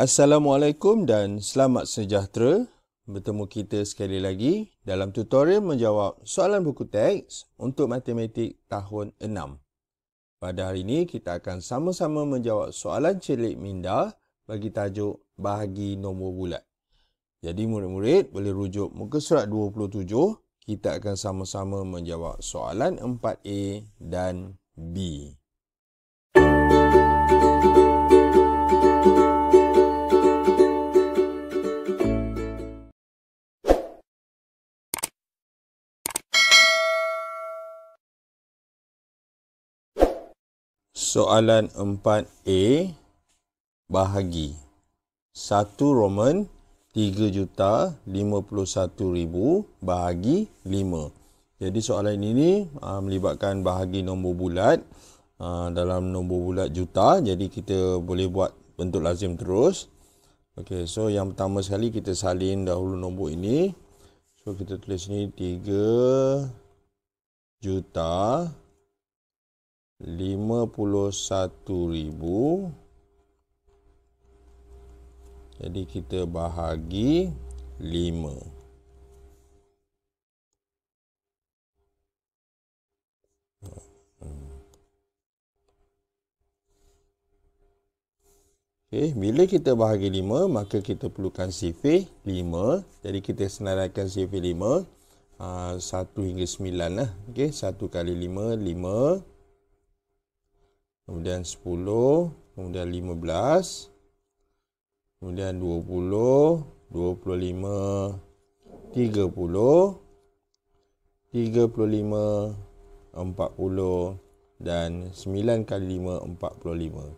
Assalamualaikum dan selamat sejahtera. Bertemu kita sekali lagi dalam tutorial menjawab soalan buku teks untuk matematik tahun 6. Pada hari ini kita akan sama-sama menjawab soalan celik minda bagi tajuk bahagi nombor bulat. Jadi murid-murid boleh rujuk muka surat 27. Kita akan sama-sama menjawab soalan 4A dan B. Soalan 4A bahagi 1 Roman 3,51,000 bahagi 5. Jadi soalan ini melibatkan bahagi nombor bulat dalam nombor bulat juta. Jadi kita boleh buat bentuk lazim terus. Okey, so yang pertama sekali kita salin dahulu nombor ini. So kita tulis ni 3,51,000. Jadi kita bahagi 5. Okay, bila kita bahagi 5, maka kita perlukan sifir 5. Jadi kita senaraikan sifir 5. 1 hingga 9 lah. Okay, 1 kali 5, 5. Kemudian 10, kemudian 15. Kemudian 20, 25, 30, 35, 40 dan 9 kali 5, 45.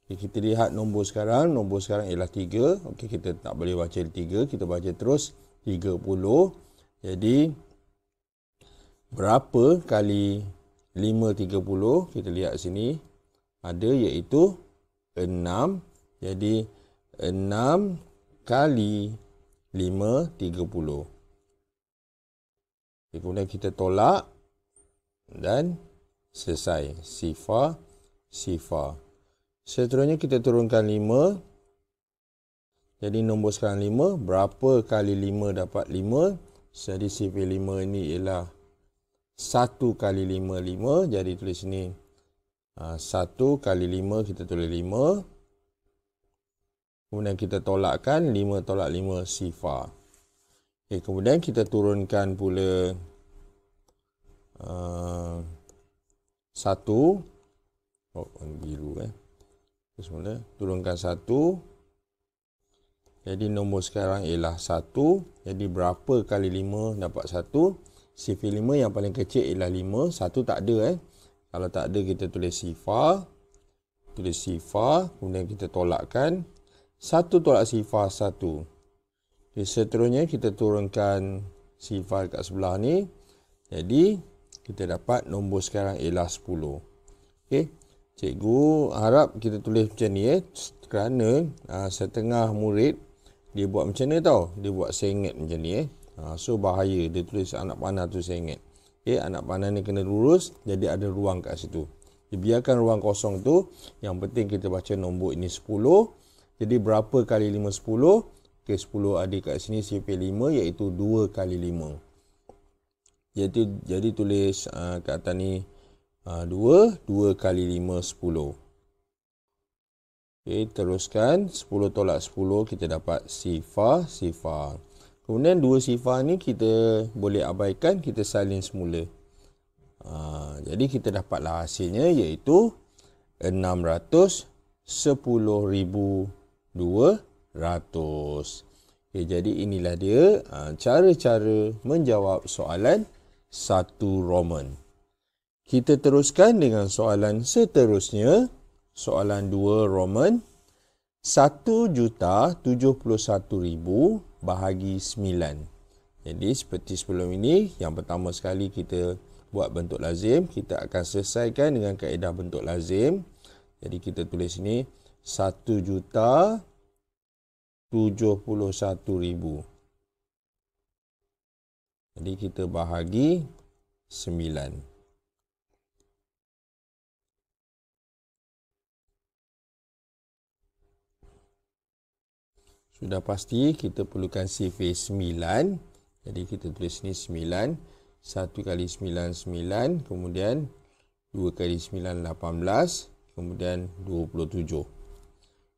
Okay, kita lihat nombor sekarang. Nombor sekarang ialah 3. Okey, kita tak boleh baca 3. Kita baca terus 30. Jadi, berapa kali 5, 30? Kita lihat sini. Ada iaitu 6. Jadi, 6 kali 5, 30. Okay, kemudian kita tolak dan selesai. Sifar, sifar. Seterusnya kita turunkan 5. Jadi nombor sekarang 5. Berapa kali 5 dapat 5? Jadi sifir 5 ini ialah 1 kali 5, 5. Jadi tulis sini 1 kali 5, kita tulis 5. Kemudian kita tolakkan 5 tolak 5 sifar. Okay, kemudian kita turunkan pula 1. Biru Semula turunkan 1. Jadi nombor sekarang ialah 1. Jadi berapa kali 5 dapat 1? Sifir 5 yang paling kecil ialah 5. 1 tak ada. Kalau tak ada kita tulis sifar. Tulis sifar. Kemudian kita tolakkan. 1 tolak sifar 1. Okay, seterusnya kita turunkan sifar kat sebelah ni. Jadi kita dapat nombor sekarang ialah 10. Okay. Cikgu harap kita tulis macam ni kerana setengah murid dia buat macam ni tau. Dia buat sengit macam ni so bahaya dia tulis anak panah tu sengit. Okay, anak panah ni kena lurus, jadi ada ruang kat situ. Dia biarkan ruang kosong tu. Yang penting kita baca nombor ini 10. Jadi berapa kali 5, 10? Okay, 10 ada kat sini sifir 5 iaitu 2 kali 5. Jadi tulis kat atas ni 2 kali 5, 10. Okay, teruskan. 10 tolak 10, kita dapat sifar, sifar. Kemudian 2 sifar ni kita boleh abaikan, kita salin semula. Jadi kita dapatlah hasilnya iaitu 610,200. Okay, jadi inilah dia cara-cara menjawab soalan 1 Roman. Kita teruskan dengan soalan seterusnya. Soalan 2 Roman. 1,071,000 bahagi 9. Jadi seperti sebelum ini, yang pertama sekali kita buat bentuk lazim. Kita akan selesaikan dengan kaedah bentuk lazim. Jadi kita tulis ini 1,071,000. Jadi kita bahagi 9. Sudah pasti kita perlukan CV 9. Jadi kita tulis ni 9. 1 kali 9, 9. Kemudian 2 kali 9, 18. Kemudian 27.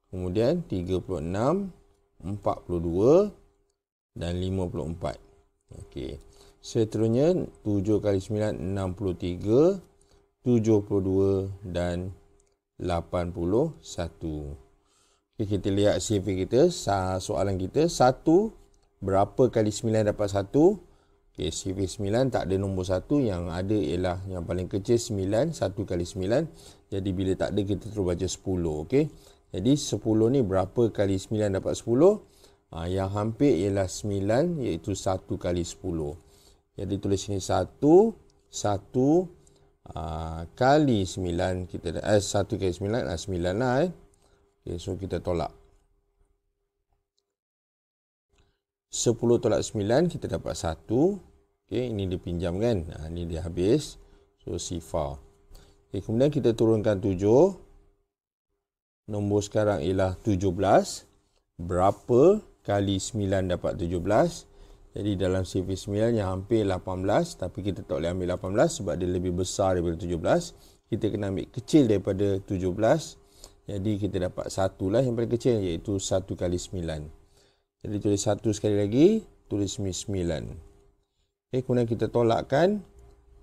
Kemudian 36, 42 dan 54. Okey. Seterusnya 7 kali 9, 63, 72 dan 81. Okay, kita lihat CV kita. Soalan kita, 1 berapa kali 9 dapat 1? Okay, CV 9 tak ada nombor 1. Yang ada ialah yang paling kecil 9. 1 kali 9. Jadi bila tak ada, kita terus baca 10. Okay? Jadi 10 ni berapa kali 9 dapat 10? Yang hampir ialah 9, iaitu 1 kali 10. Jadi tulis sini 1 kali 9. 1 kali 9 adalah 9 lah. Okay, so kita tolak. 10 tolak 9, kita dapat 1. Okay, ini dia pinjam kan. Ini dia habis. So, sifar. Okay, kemudian kita turunkan 7. Nombor sekarang ialah 17. Berapa kali 9 dapat 17? Jadi dalam CV 9 yang hampir 18. Tapi kita tak boleh ambil 18 sebab dia lebih besar daripada 17. Kita kena ambil kecil daripada 17. Jadi kita dapat 1 lah yang paling kecil, iaitu 1 kali 9. Jadi tulis 1 sekali lagi, tulis 9. Okay, kemudian kita tolakkan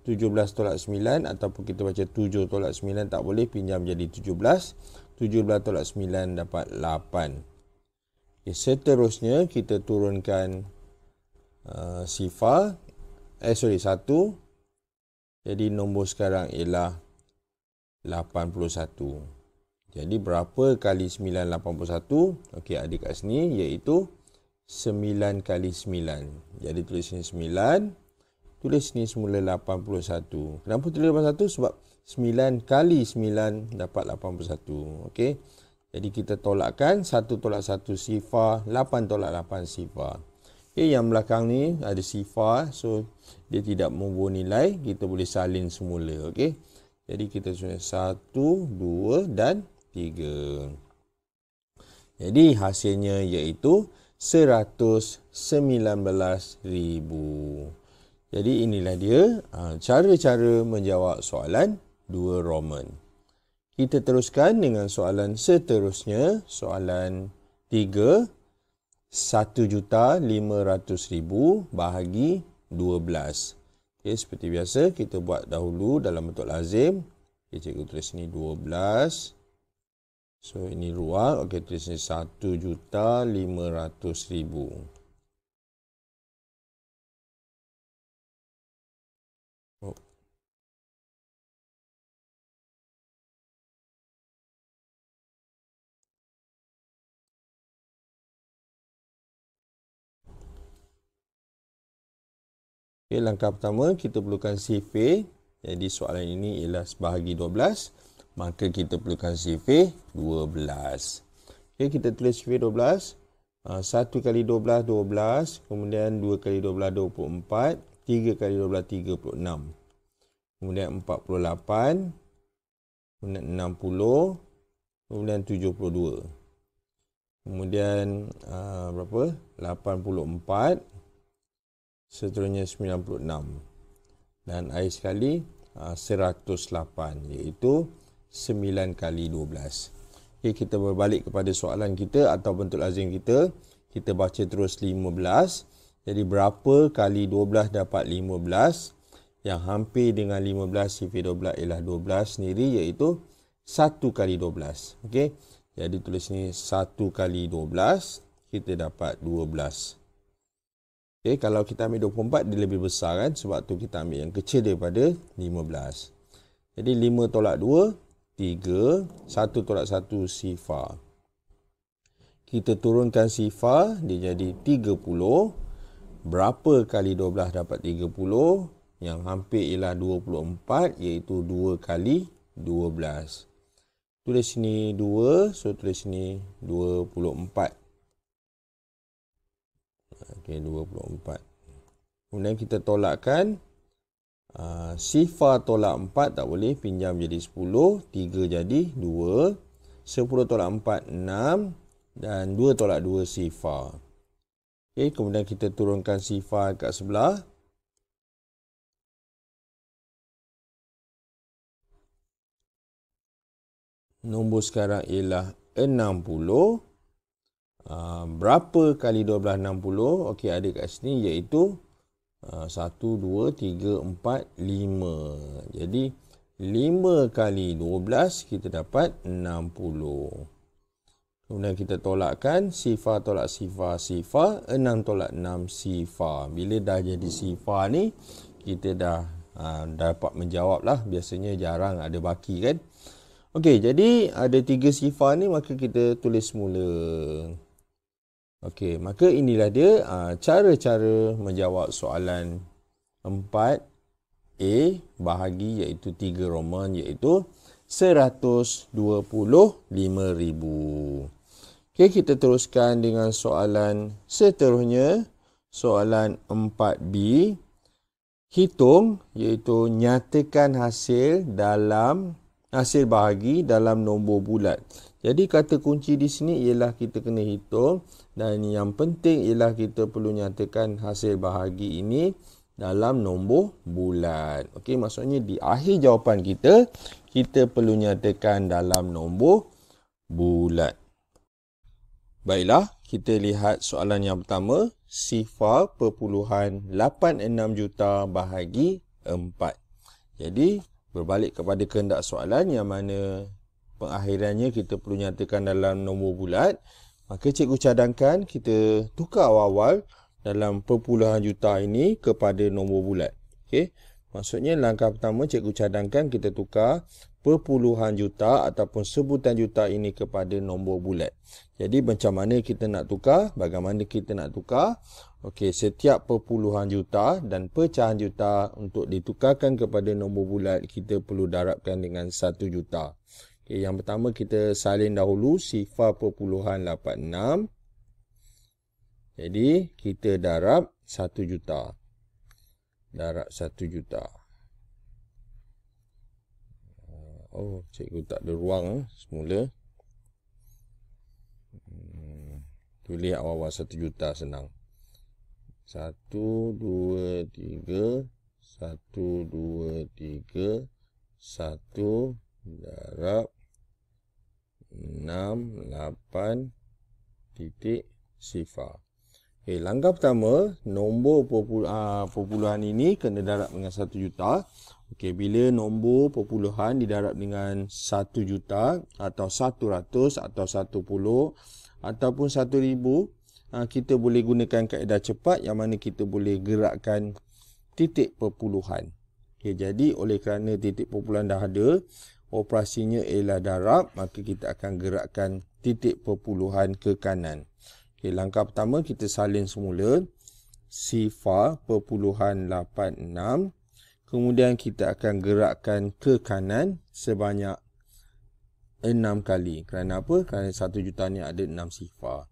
17 tolak 9, ataupun kita baca 7 tolak 9 tak boleh, pinjam jadi 17. 17 tolak 9 dapat 8. Okay, seterusnya kita turunkan sifar. 1. Jadi nombor sekarang ialah 81. Jadi berapa kali 9 81? Okey, ada kat sini, iaitu 9 kali 9. Jadi tulis sini 9. Tulis sini semula 81. Kenapa tulis 81? Sebab 9 kali 9 dapat 81. Okey. Jadi kita tolakkan. 1 tolak 1 sifar. 8 tolak 8 sifar. Okey, yang belakang ni ada sifar. So, dia tidak membawa nilai. Kita boleh salin semula. Okey. Jadi kita tulis 1, 2 dan 3. Jadi hasilnya iaitu 119,000. Jadi inilah dia cara-cara menjawab soalan 2 Roman. Kita teruskan dengan soalan seterusnya. Soalan 3. 1,500,000 bahagi 12. Okay, seperti biasa kita buat dahulu dalam bentuk lazim. Okay, cikgu tulis sini 12. So, ini ruang. Okey, tulis ni 1,500,000. Oh. Okey, langkah pertama kita perlukan CV. Jadi soalan ini ialah bahagi 12. Maka kita perlukan CV 12. Okey, kita tulis CV 12. 1 kali 12, 12. Kemudian 2 kali 12, 24. 3 kali 12, 36. Kemudian 48. Kemudian 60. Kemudian 72. Kemudian berapa? 84. Seterusnya 96. Dan akhir sekali 108. Iaitu 9 kali 12. Okay, kita berbalik kepada soalan kita atau bentuk lazim kita. Kita baca terus 15. Jadi berapa kali 12 dapat 15? Yang hampir dengan 15 CV 12 ialah 12 sendiri, iaitu 1 kali 12. Okay. Jadi tulis ni 1 kali 12. Kita dapat 12. Okay, kalau kita ambil 24 dia lebih besar kan. Sebab tu kita ambil yang kecil daripada 15. Jadi 5 tolak 2. 3, 1 tolak 1 sifar. Kita turunkan sifar, dia jadi 30. Berapa kali 12 dapat 30? Yang hampir ialah 24, iaitu 2 kali 12. Tulis sini 2, so tulis sini 24. Okey, 24. Kemudian kita tolakkan. Sifar tolak 4 tak boleh, pinjam jadi 10. 3 jadi 2. 10 tolak 4, 6. dan 2 tolak 2 sifar. Okey, kemudian kita turunkan sifar kat sebelah. Nombor sekarang ialah 60. Berapa kali 12 60? Okey, ada kat sini iaitu 1, 2, 3, 4, 5. Jadi 5 kali 12 kita dapat 60. Kemudian kita tolakkan sifar tolak sifar sifar, 6 tolak 6 sifar. Bila dah jadi sifar ni, kita dah dapat menjawab lah. Biasanya jarang ada baki kan. Okey, jadi ada 3 sifar ni, maka kita tulis semula. Okey, maka inilah dia cara-cara menjawab soalan 4A bahagi iaitu 3 Roman iaitu 125,000. Okey, kita teruskan dengan soalan seterusnya. Soalan 4B. Hitung iaitu nyatakan hasil bahagi dalam nombor bulat. Jadi kata kunci di sini ialah kita kena hitung, dan yang penting ialah kita perlu nyatakan hasil bahagi ini dalam nombor bulat. Okey, maksudnya di akhir jawapan kita perlu nyatakan dalam nombor bulat. Baiklah, kita lihat soalan yang pertama. Sifar perpuluhan 86 juta bahagi 4. Jadi, berbalik kepada kehendak soalan yang mana pengakhirannya kita perlu nyatakan dalam nombor bulat. Maka cikgu cadangkan kita tukar awal-awal dalam perpuluhan juta ini kepada nombor bulat. Okey. Maksudnya langkah pertama cikgu cadangkan kita tukar perpuluhan juta ataupun sebutan juta ini kepada nombor bulat. Jadi macam mana kita nak tukar? Bagaimana kita nak tukar? Okey, setiap perpuluhan juta dan pecahan juta untuk ditukarkan kepada nombor bulat kita perlu darabkan dengan 1 juta. Okay, yang pertama kita salin dahulu sifar perpuluhan 86. Jadi kita darab 1 juta. Darab 1 juta. Oh, cikgu tak ada ruang semula. Tulis awal-awal 1 juta senang. 1, 2, 3. 1, 2, 3. 1 darab 6, 8 titik sifar. Okay, langkah pertama, nombor perpuluhan ini kena darab dengan 1 juta. Okay, bila nombor perpuluhan didarab dengan 1 juta atau 100 atau 10 ataupun 1000, kita boleh gunakan kaedah cepat yang mana kita boleh gerakkan titik perpuluhan. Okay, jadi oleh kerana titik perpuluhan dah ada, operasinya ialah darab, maka kita akan gerakkan titik perpuluhan ke kanan. Okay, langkah pertama kita salin semula sifar perpuluhan 86. Kemudian kita akan gerakkan ke kanan sebanyak 6 kali. Kerana apa? Kerana 1 juta ni ada 6 sifar.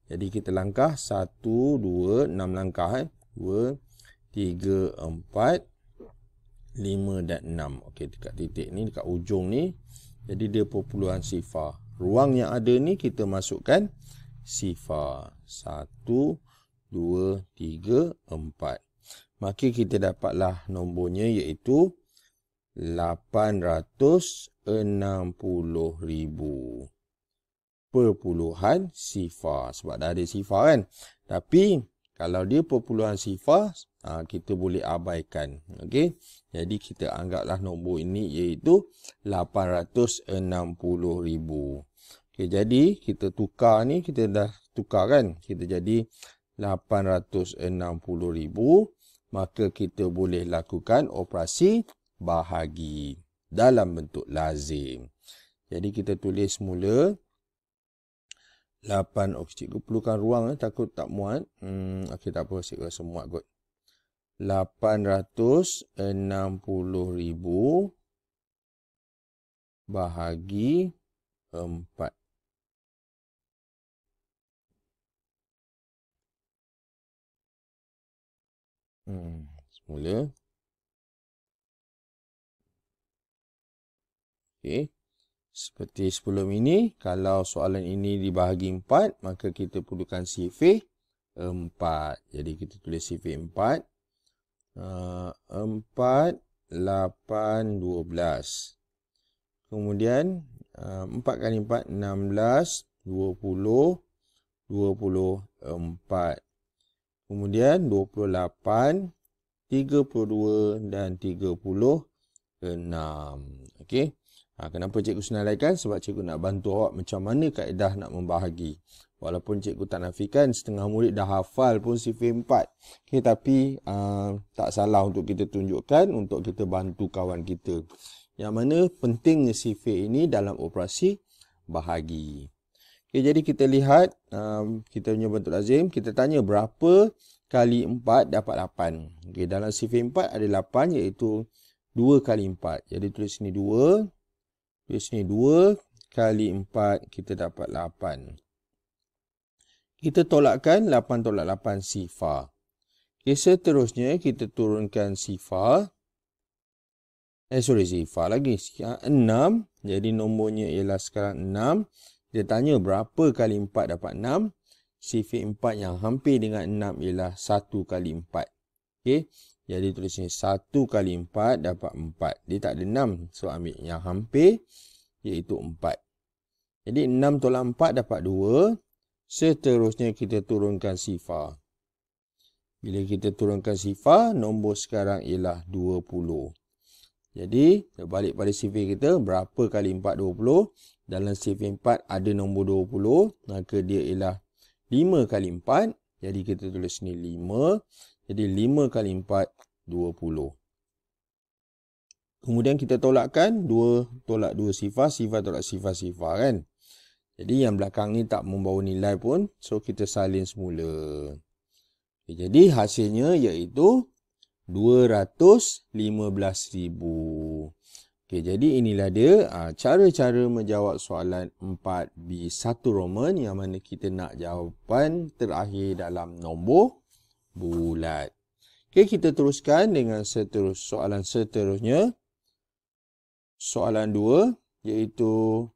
Jadi kita langkah 1, 2, 6 langkah. 2, 3, 4. 5 dan 6. Okey, dekat titik ni, dekat ujung ni. Jadi dia perpuluhan sifar. Ruang yang ada ni kita masukkan sifar. 1, 2, 3, 4. Maka kita dapatlah nombornya iaitu 860,000. Perpuluhan sifar. Sebab dah ada sifar kan. Tapi kalau dia perpuluhan sifar, kita boleh abaikan. Okey. Jadi kita anggaplah nombor ini iaitu 860,000. Okey, jadi kita tukar ni, kita dah tukar kan. Kita jadi 860,000. Maka kita boleh lakukan operasi bahagi dalam bentuk lazim. Jadi kita tulis semula 8. Cikgu perlukan ruang, takut tak muat. Okey, tak apa, cikgu rasa muat kot. 860,000 bahagi 4. Semula. Okey. Seperti sebelum ini, kalau soalan ini dibahagi 4, maka kita perlukan sifir 4. Jadi kita tulis sifir 4. 4, 8, 12. Kemudian 4 kali 4, 16, 20, 24. Kemudian 28, 32 dan 36. Okey. Kenapa cikgu senaraikan? Sebab cikgu nak bantu awak macam mana kaedah nak membahagi. Walaupun cikgu tak nafikan setengah murid dah hafal pun sifir 4. Okay, tapi tak salah untuk kita tunjukkan, untuk kita bantu kawan kita. Yang mana pentingnya sifir ini dalam operasi bahagi. Okay, jadi kita lihat kita punya bentuk lazim. Kita tanya berapa kali 4 dapat 8. Okay, dalam sifir 4 ada 8 iaitu 2 kali 4. Jadi tulis sini 2. Tulis sini 2 kali 4 kita dapat 8. Kita tolakkan 8 tolak 8 sifar. Okay, seterusnya kita turunkan sifar. Sifar lagi. 6. Jadi nombornya ialah sekarang 6. Dia tanya berapa kali 4 dapat 6. Sifir 4 yang hampir dengan 6 ialah 1 kali 4. Okay. Jadi tulis sini 1 kali 4 dapat 4. Dia tak ada 6. So ambil yang hampir iaitu 4. Jadi 6 tolak 4 dapat 2. Seterusnya kita turunkan sifar. Bila kita turunkan sifar, nombor sekarang ialah 20. Jadi, balik pada sifir kita, berapa kali 4, 20. Dalam sifir 4 ada nombor 20, maka dia ialah 5 kali 4. Jadi, kita tulis sini 5. Jadi, 5 kali 4, 20. Kemudian kita tolakkan, 2 tolak 2 sifar, sifar tolak sifar kan. Jadi yang belakang ni tak membawa nilai pun. So kita salin semula. Okay, jadi hasilnya iaitu 215,000. Okay, jadi inilah dia cara-cara menjawab soalan 4B1 Roman yang mana kita nak jawapan terakhir dalam nombor bulat. Okay, kita teruskan dengan soalan seterusnya. Soalan 2 iaitu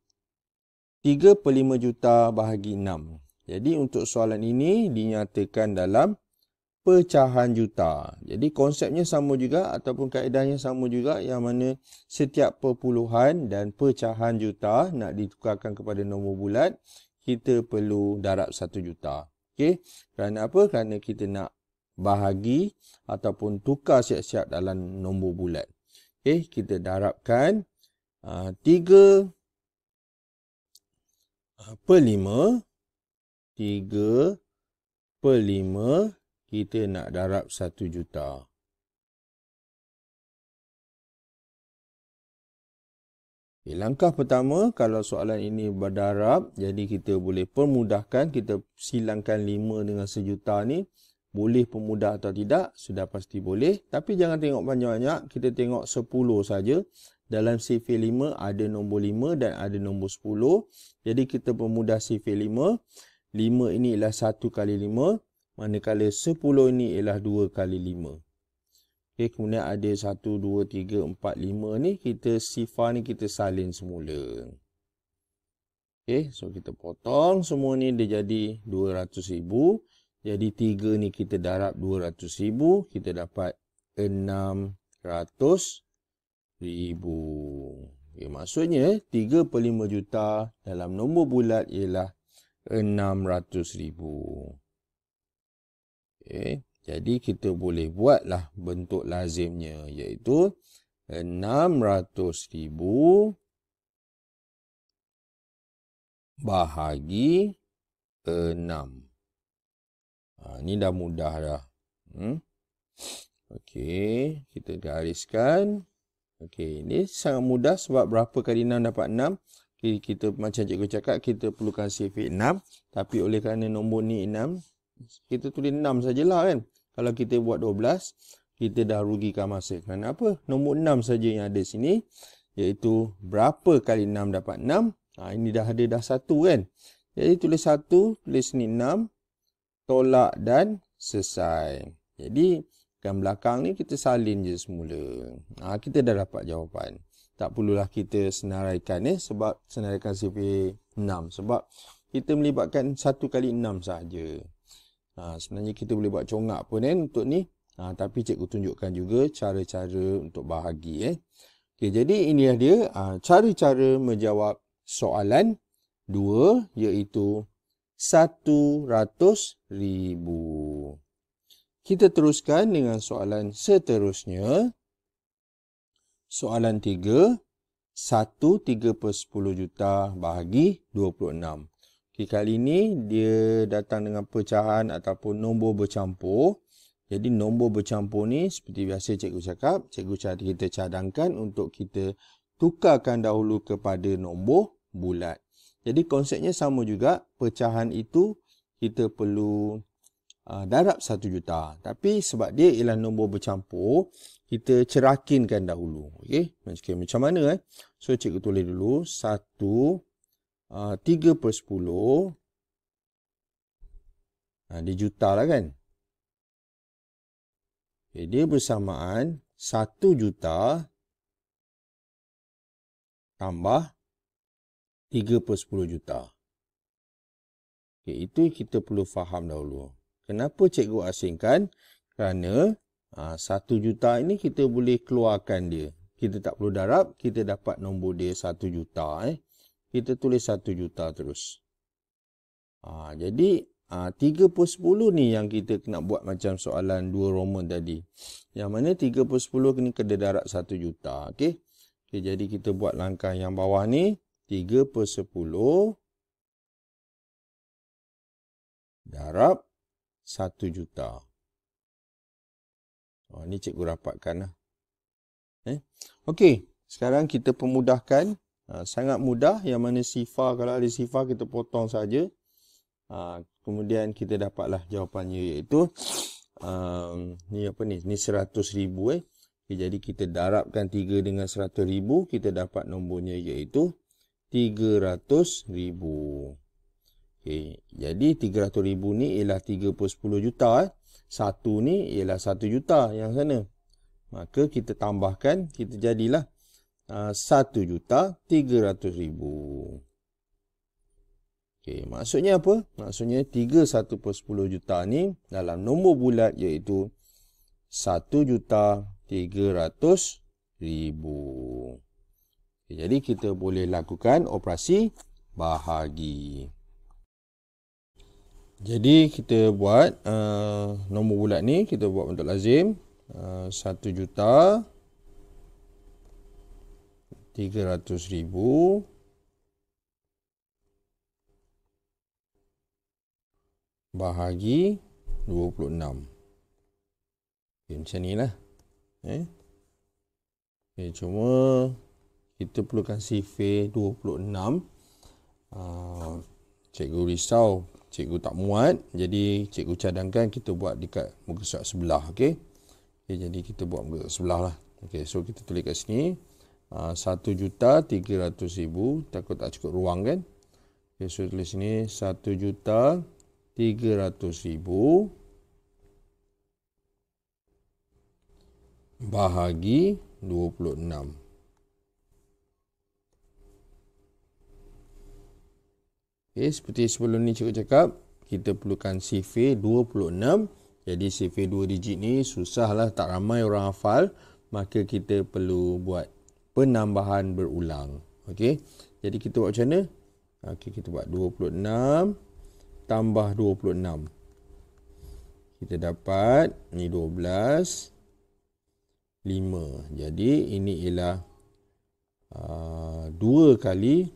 3/5 juta bahagi 6. Jadi untuk soalan ini dinyatakan dalam pecahan juta. Jadi konsepnya sama juga ataupun kaedahnya sama juga yang mana setiap perpuluhan dan pecahan juta nak ditukarkan kepada nombor bulat, kita perlu darab 1 juta. Okey. Kerana apa? Kerana kita nak bahagi ataupun tukar siap-siap dalam nombor bulat. Okey, kita darabkan 3/5 kita nak darab 1 juta. Okay, langkah pertama, kalau soalan ini berdarab, jadi kita boleh permudahkan, kita silangkan 5 dengan 1 juta ni. Boleh permudah atau tidak? Sudah pasti boleh. Tapi jangan tengok banyak-banyak, kita tengok 10 saja. Dalam sifir 5 ada nombor 5 dan ada nombor 10. Jadi kita permudah sifir 5. 5 ini ialah 1 kali 5. Manakala 10 ini ialah 2 kali 5. Okay, kemudian ada 1, 2, 3, 4, 5 ni. Sifar ni kita salin semula. Okay, so kita potong semua ni dia jadi 200,000. Jadi 3 ni kita darab 200,000. Kita dapat 600,000. Okay, maksudnya 3/5 juta dalam nombor bulat ialah 600,000. Okay, jadi kita boleh buatlah bentuk lazimnya iaitu 600,000 bahagi 6. Ni dah mudah dah. Okey, kita gariskan. Okey, ini sangat mudah sebab berapa kali 6 dapat 6. Okay, kita macam cikgu cakap, kita perlukan sifir 6. Tapi oleh kerana nombor ni 6, kita tulis 6 sajalah kan. Kalau kita buat 12, kita dah rugikan masa. Kerana apa? Nombor 6 saja yang ada sini. Iaitu berapa kali 6 dapat 6. Ini dah ada dah 1 kan. Jadi tulis 1, tulis sini 6. Tolak dan selesai. Jadi yang belakang ni kita salin je semula. Kita dah dapat jawapan. tak perlulah kita senaraikan sebab senaraikan survey 6 sebab kita melibatkan 1 kali 6 sahaja. Sebenarnya kita boleh buat congak pun untuk ni. Tapi cikgu tunjukkan juga cara-cara untuk bahagi. Okay, jadi inilah dia cara-cara menjawab soalan 2 iaitu 100,000. Kita teruskan dengan soalan seterusnya. Soalan 3, 1/3/10 juta bahagi 26. Okay, kali ini dia datang dengan pecahan ataupun nombor bercampur. Jadi nombor bercampur ni seperti biasa cikgu cakap, kita cadangkan untuk kita tukarkan dahulu kepada nombor bulat. Jadi konsepnya sama juga, pecahan itu kita perlu darab 1 juta. Tapi sebab dia ialah nombor bercampur, kita cerakinkan dahulu. Okey, macam mana So cikgu tulis dulu 1/3/10. Dia juta lah kan. Okay, dia bersamaan 1 juta tambah 3/10 juta. Okay, itu kita perlu faham dahulu. Kenapa cikgu asingkan? Kerana 1 juta ini kita boleh keluarkan dia. Kita tak perlu darab, kita dapat nombor dia 1 juta. Kita tulis 1 juta terus. Jadi 3/10 ni yang kita nak buat macam soalan 2 Roman tadi. Yang mana 3/10 ni kena darab 1 juta. Okay, jadi kita buat langkah yang bawah ni. 3/10 darab 1 juta. Ni cikgu rapatkan lah. Okey, sekarang kita pemudahkan. Sangat mudah. Yang mana sifar, kalau ada sifar kita potong saja. Kemudian kita dapatlah jawapannya iaitu ni apa ni? Ni 100,000 jadi kita darabkan 3 dengan 100,000, kita dapat nombornya iaitu 300,000. Okey, jadi 300,000 ni ialah 3/10 juta. Satu ni ialah 1 juta yang sana. Maka kita tambahkan, kita jadilah 1,300,000. Okey, maksudnya apa? Maksudnya 3/10 juta ni dalam nombor bulat iaitu 1,300,000. Okay, jadi kita boleh lakukan operasi bahagi. Jadi kita buat nombor bulat ni, kita buat bentuk lazim. 1,300,000 bahagi 26. Okay, macam ni lah. Okay, cuma kita perlukan sifir 26. Cikgu risau, cikgu tak muat. Jadi cikgu cadangkan kita buat dekat muka surat sebelah. Okay, jadi kita buat muka surat sebelah lah. Okay, so kita tulis kat sini 1,300,000. Takut tak cukup ruang kan. Okay, so tulis sini 1,300,000 bahagi 26. Okay, seperti sebelum ni cikgu cakap, kita perlukan sifir 26. Jadi sifir 2 digit ni susahlah, tak ramai orang hafal. Maka kita perlu buat penambahan berulang. Okey, jadi kita buat macam mana? Okey, kita buat 26 tambah 26. Kita dapat ni 12, 5. Jadi ini ialah 2 kali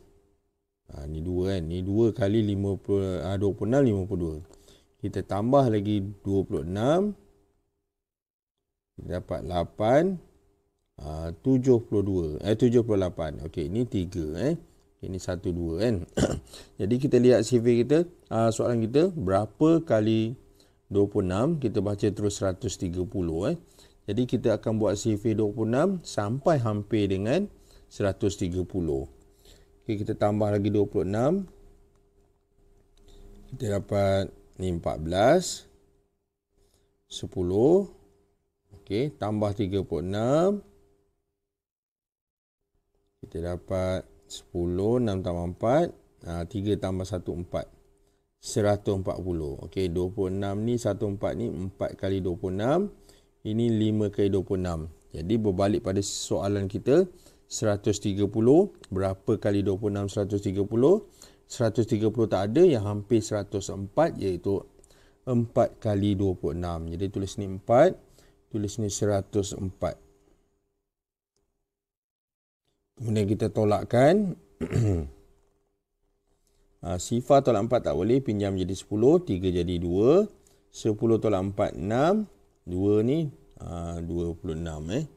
ni 2 kan. Ni 2 kali 50, 26, 52. Kita tambah lagi 26. Kita dapat 8, 72, 78. Okey, ini 3 Ini 1, 2 kan. Jadi kita lihat CV kita, soalan kita berapa kali 26, kita baca terus 130 Jadi kita akan buat CV 26 sampai hampir dengan 130. Okey, kita tambah lagi 26. Kita dapat ni 14, 10. Okey, tambah 36. Kita dapat 10, 6 tambah 4, 3 tambah 1, 4. 140. Okey, 26 ni, 14 ni 4 kali 26. Ini 5 kali 26. Jadi berbalik pada soalan kita, 130. Berapa kali 26 130? 130 tak ada, yang hampir 104 iaitu 4 kali 26. Jadi tulis ni 4, tulis ni 104. Kemudian kita tolakkan. Sifar tolak 4 tak boleh, pinjam jadi 10, 3 jadi 2. 10 tolak 4, 6. 2 ni 26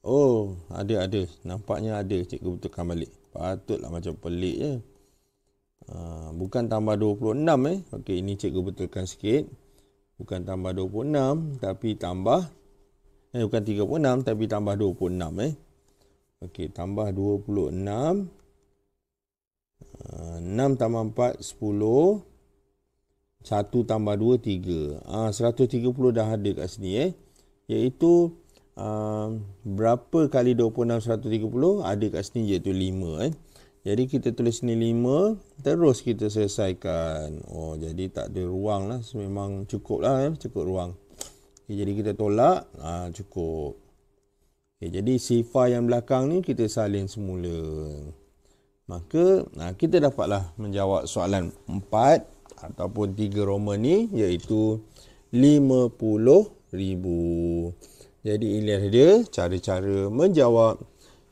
Oh, ada. Nampaknya ada. Cikgu betulkan balik. Patutlah macam pelik je. Bukan tambah 26 Okey, ini cikgu betulkan sikit. Bukan tambah 26 tapi tambah bukan 36 tapi tambah 26 Okey, tambah 26. 6 tambah 4 10. 1 tambah 2 3. 130 dah ada kat sini iaitu berapa kali 26 130 ada kat sini iaitu 5 Jadi kita tulis ni 5, terus kita selesaikan. Oh, jadi tak ada ruang lah. Memang cukup lah cukup ruang. Okay, jadi kita tolak, cukup. Okay, jadi sifar yang belakang ni kita salin semula. Maka kita dapatlah menjawab soalan 4 ataupun 3 Roman ni, iaitu 50,000. Jadi inilah dia cara-cara menjawab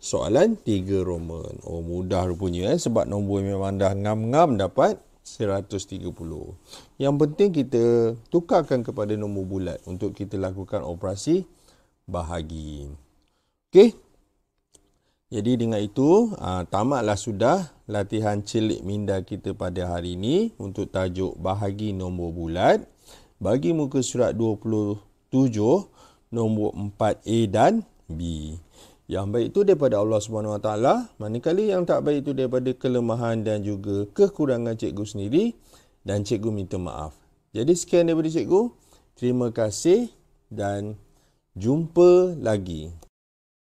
soalan 3 Roman. Oh, mudah rupanya sebab nombor memang dah ngam-ngam dapat 130. Yang penting kita tukarkan kepada nombor bulat untuk kita lakukan operasi bahagi. Okey. Jadi dengan itu, tamatlah sudah latihan celik minda kita pada hari ini untuk tajuk bahagi nombor bulat. Bagi muka surat 27, nombor 4A dan B. Yang baik itu daripada Allah SWT, manakala yang tak baik itu daripada kelemahan dan juga kekurangan cikgu sendiri, dan cikgu minta maaf. Jadi sekian daripada cikgu. Terima kasih dan jumpa lagi.